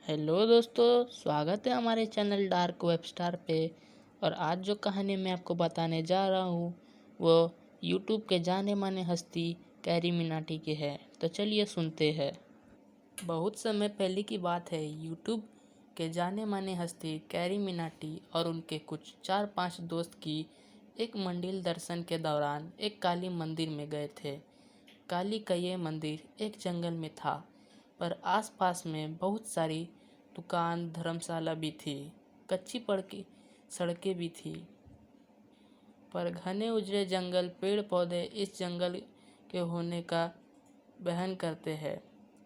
Hello दोस्तों, स्वागत है हमारे चैनल डार्क वेब स्टार पे। और आज जो कहानी मैं आपको बताने जा रहा हूँ वो यूट्यूब के जाने माने हस्ती कैरी मिनाटी की है। तो चलिए सुनते हैं। बहुत समय पहले की बात है। यूट्यूब के जाने माने हस्ती कैरी मिनाटी और उनके कुछ 4-5 दोस्त की एक मंदिर दर्शन के दौरान एक काली मंदिर में गए थे। काली का ये मंदिर एक जंगल में था, पर आसपास में बहुत सारी दुकान धर्मशाला भी थी। कच्ची पक्की सड़कें भी थी, पर घने उजड़े जंगल पेड़ पौधे इस जंगल के होने का बहन करते हैं।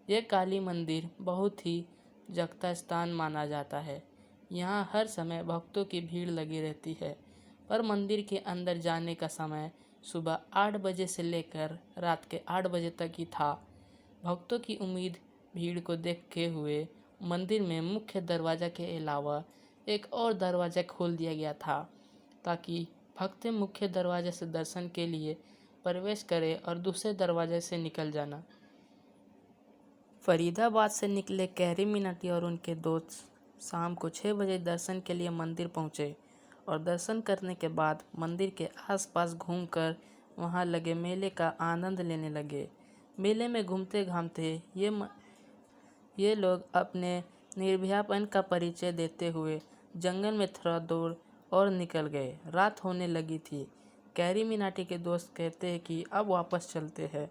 यह काली मंदिर बहुत ही जगता स्थान माना जाता है। यहाँ हर समय भक्तों की भीड़ लगी रहती है, पर मंदिर के अंदर जाने का समय सुबह 8 बजे से लेकर रात के 8 बजे तक ही था। भक्तों की उम्मीद भीड़ को देखते हुए मंदिर में मुख्य दरवाज़ा के अलावा एक और दरवाज़ा खोल दिया गया था, ताकि भक्त मुख्य दरवाजे से दर्शन के लिए प्रवेश करें और दूसरे दरवाजे से निकल जाना। फरीदाबाद से निकले कैरी मिनाटी और उनके दोस्त शाम को 6 बजे दर्शन के लिए मंदिर पहुंचे और दर्शन करने के बाद मंदिर के आसपास घूमकर वहां लगे मेले का आनंद लेने लगे। मेले में घूमते घामते ये लोग अपने निर्भयापन का परिचय देते हुए जंगल में थोड़ा दूर और निकल गए। रात होने लगी थी। कैरी मिनाटी के दोस्त कहते हैं कि अब वापस चलते हैं,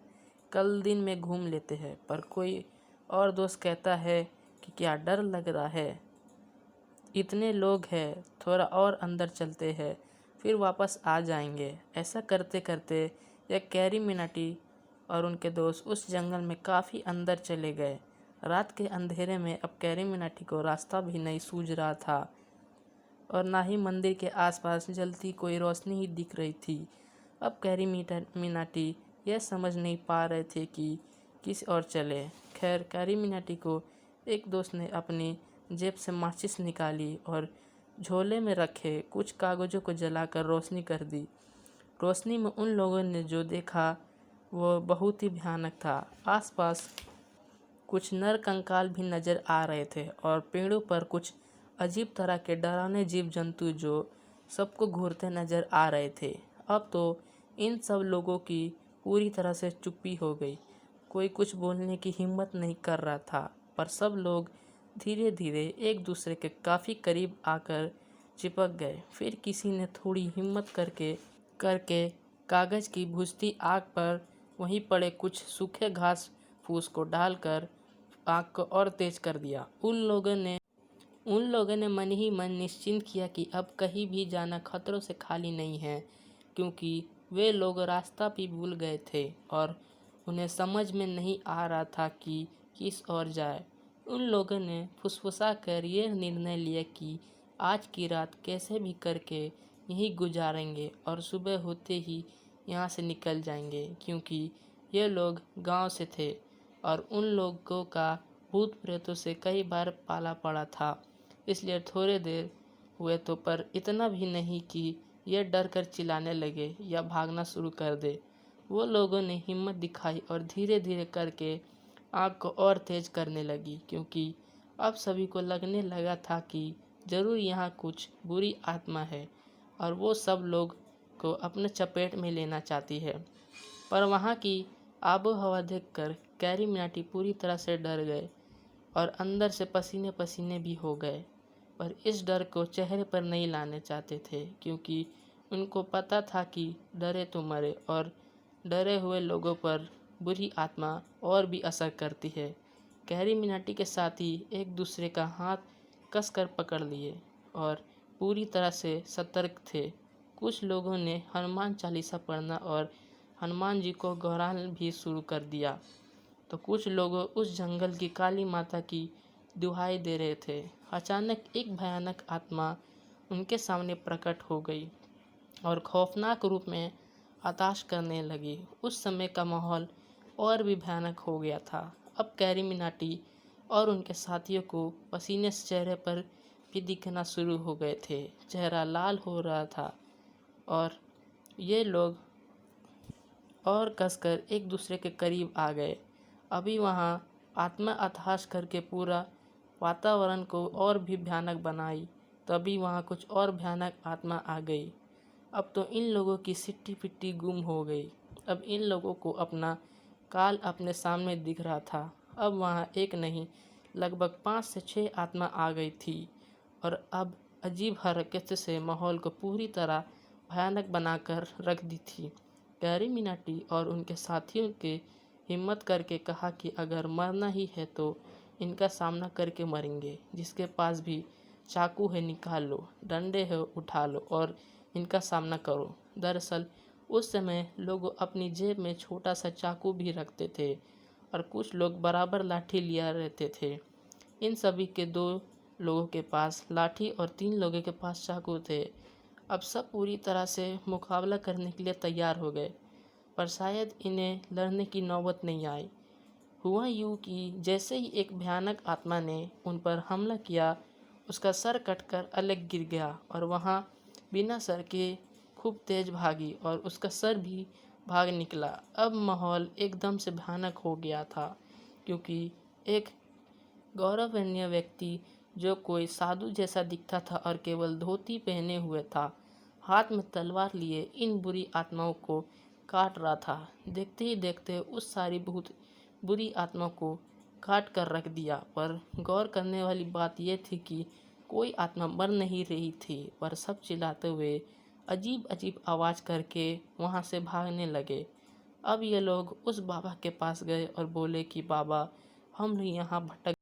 कल दिन में घूम लेते हैं, पर कोई और दोस्त कहता है कि क्या डर लग रहा है, इतने लोग हैं, थोड़ा और अंदर चलते हैं, फिर वापस आ जाएंगे। ऐसा करते करते यह कैरी मिनाटी और उनके दोस्त उस जंगल में काफ़ी अंदर चले गए। रात के अंधेरे में अब कैरी मिनाटी को रास्ता भी नहीं सूझ रहा था और ना ही मंदिर के आसपास जलती कोई रोशनी ही दिख रही थी। अब कैरी मिनाटी यह समझ नहीं पा रहे थे कि किस ओर चले। खैर, कैरी मिनाटी को एक दोस्त ने अपनी जेब से माचिस निकाली और झोले में रखे कुछ कागज़ों को जलाकर रोशनी कर दी। रोशनी में उन लोगों ने जो देखा वो बहुत ही भयानक था। आसपास कुछ नर कंकाल भी नजर आ रहे थे और पेड़ों पर कुछ अजीब तरह के डरावने जीव जंतु जो सबको घूरते नजर आ रहे थे। अब तो इन सब लोगों की पूरी तरह से चुप्पी हो गई। कोई कुछ बोलने की हिम्मत नहीं कर रहा था, पर सब लोग धीरे धीरे एक दूसरे के काफ़ी करीब आकर चिपक गए। फिर किसी ने थोड़ी हिम्मत करके करके कागज़ की बुझती आग पर वहीं पड़े कुछ सूखे घास फूस को डालकर आग को और तेज कर दिया। उन लोगों ने मन ही मन निश्चिंत किया कि अब कहीं भी जाना खतरों से खाली नहीं है, क्योंकि वे लोग रास्ता भी भूल गए थे और उन्हें समझ में नहीं आ रहा था कि किस ओर जाए। उन लोगों ने फुसफुसा कर यह निर्णय लिया कि आज की रात कैसे भी करके यहीं गुजारेंगे और सुबह होते ही यहाँ से निकल जाएंगे, क्योंकि ये लोग गांव से थे और उन लोगों का भूत प्रेतों से कई बार पाला पड़ा था। इसलिए थोड़े देर हुए तो, पर इतना भी नहीं कि यह डर कर चिल्लाने लगे या भागना शुरू कर दे। वो लोगों ने हिम्मत दिखाई और धीरे धीरे करके आग को और तेज करने लगी, क्योंकि अब सभी को लगने लगा था कि ज़रूर यहाँ कुछ बुरी आत्मा है और वो सब लोग को अपने चपेट में लेना चाहती है। पर वहाँ की आबो हवा देखकर कैरी मिनाटी पूरी तरह से डर गए और अंदर से पसीने पसीने भी हो गए, पर इस डर को चेहरे पर नहीं लाने चाहते थे, क्योंकि उनको पता था कि डरे तो मरे और डरे हुए लोगों पर बुरी आत्मा और भी असर करती है। कैरी मिनाटी के साथी एक दूसरे का हाथ कसकर पकड़ लिए और पूरी तरह से सतर्क थे। कुछ लोगों ने हनुमान चालीसा पढ़ना और हनुमान जी को दोहराना भी शुरू कर दिया, तो कुछ लोग उस जंगल की काली माता की दुहाई दे रहे थे। अचानक एक भयानक आत्मा उनके सामने प्रकट हो गई और खौफनाक रूप में आताश करने लगी। उस समय का माहौल और भी भयानक हो गया था। अब कैरी मिनाटी और उनके साथियों को पसीने से चेहरे पर भी दिखना शुरू हो गए थे। चेहरा लाल हो रहा था और ये लोग और कसकर एक दूसरे के करीब आ गए। अभी वहाँ आत्मा अतहास करके पूरा वातावरण को और भी भयानक बनाई। तभी वहाँ कुछ और भयानक आत्मा आ गई। अब तो इन लोगों की सिट्टी पिट्टी गुम हो गई। अब इन लोगों को अपना काल अपने सामने दिख रहा था। अब वहाँ एक नहीं, लगभग 5 से 6 आत्मा आ गई थी और अब अजीब हरकत से माहौल को पूरी तरह भयानक बनाकर रख दी थी। कैरी मिनाटी और उनके साथियों के हिम्मत करके कहा कि अगर मरना ही है तो इनका सामना करके मरेंगे। जिसके पास भी चाकू है निकाल लो, डंडे है उठा लो और इनका सामना करो। दरअसल उस समय लोग अपनी जेब में छोटा सा चाकू भी रखते थे और कुछ लोग बराबर लाठी लिया रहते थे। इन सभी के 2 लोगों के पास लाठी और 3 लोगों के पास चाकू थे। अब सब पूरी तरह से मुकाबला करने के लिए तैयार हो गए, पर शायद इन्हें लड़ने की नौबत नहीं आई। हुआ यूँ कि जैसे ही एक भयानक आत्मा ने उन पर हमला किया, उसका सर कटकर अलग गिर गया और वहाँ बिना सर के खूब तेज भागी और उसका सर भी भाग निकला। अब माहौल एकदम से भयानक हो गया था, क्योंकि एक गौरवनीय व्यक्ति जो कोई साधु जैसा दिखता था और केवल धोती पहने हुए था, हाथ में तलवार लिए इन बुरी आत्माओं को काट रहा था। देखते ही देखते उस सारी बहुत बुरी आत्मा को काट कर रख दिया। पर गौर करने वाली बात यह थी कि कोई आत्मा मर नहीं रही थी, पर सब चिल्लाते हुए अजीब अजीब आवाज़ करके वहाँ से भागने लगे। अब ये लोग उस बाबा के पास गए और बोले कि बाबा, हम यहाँ भटक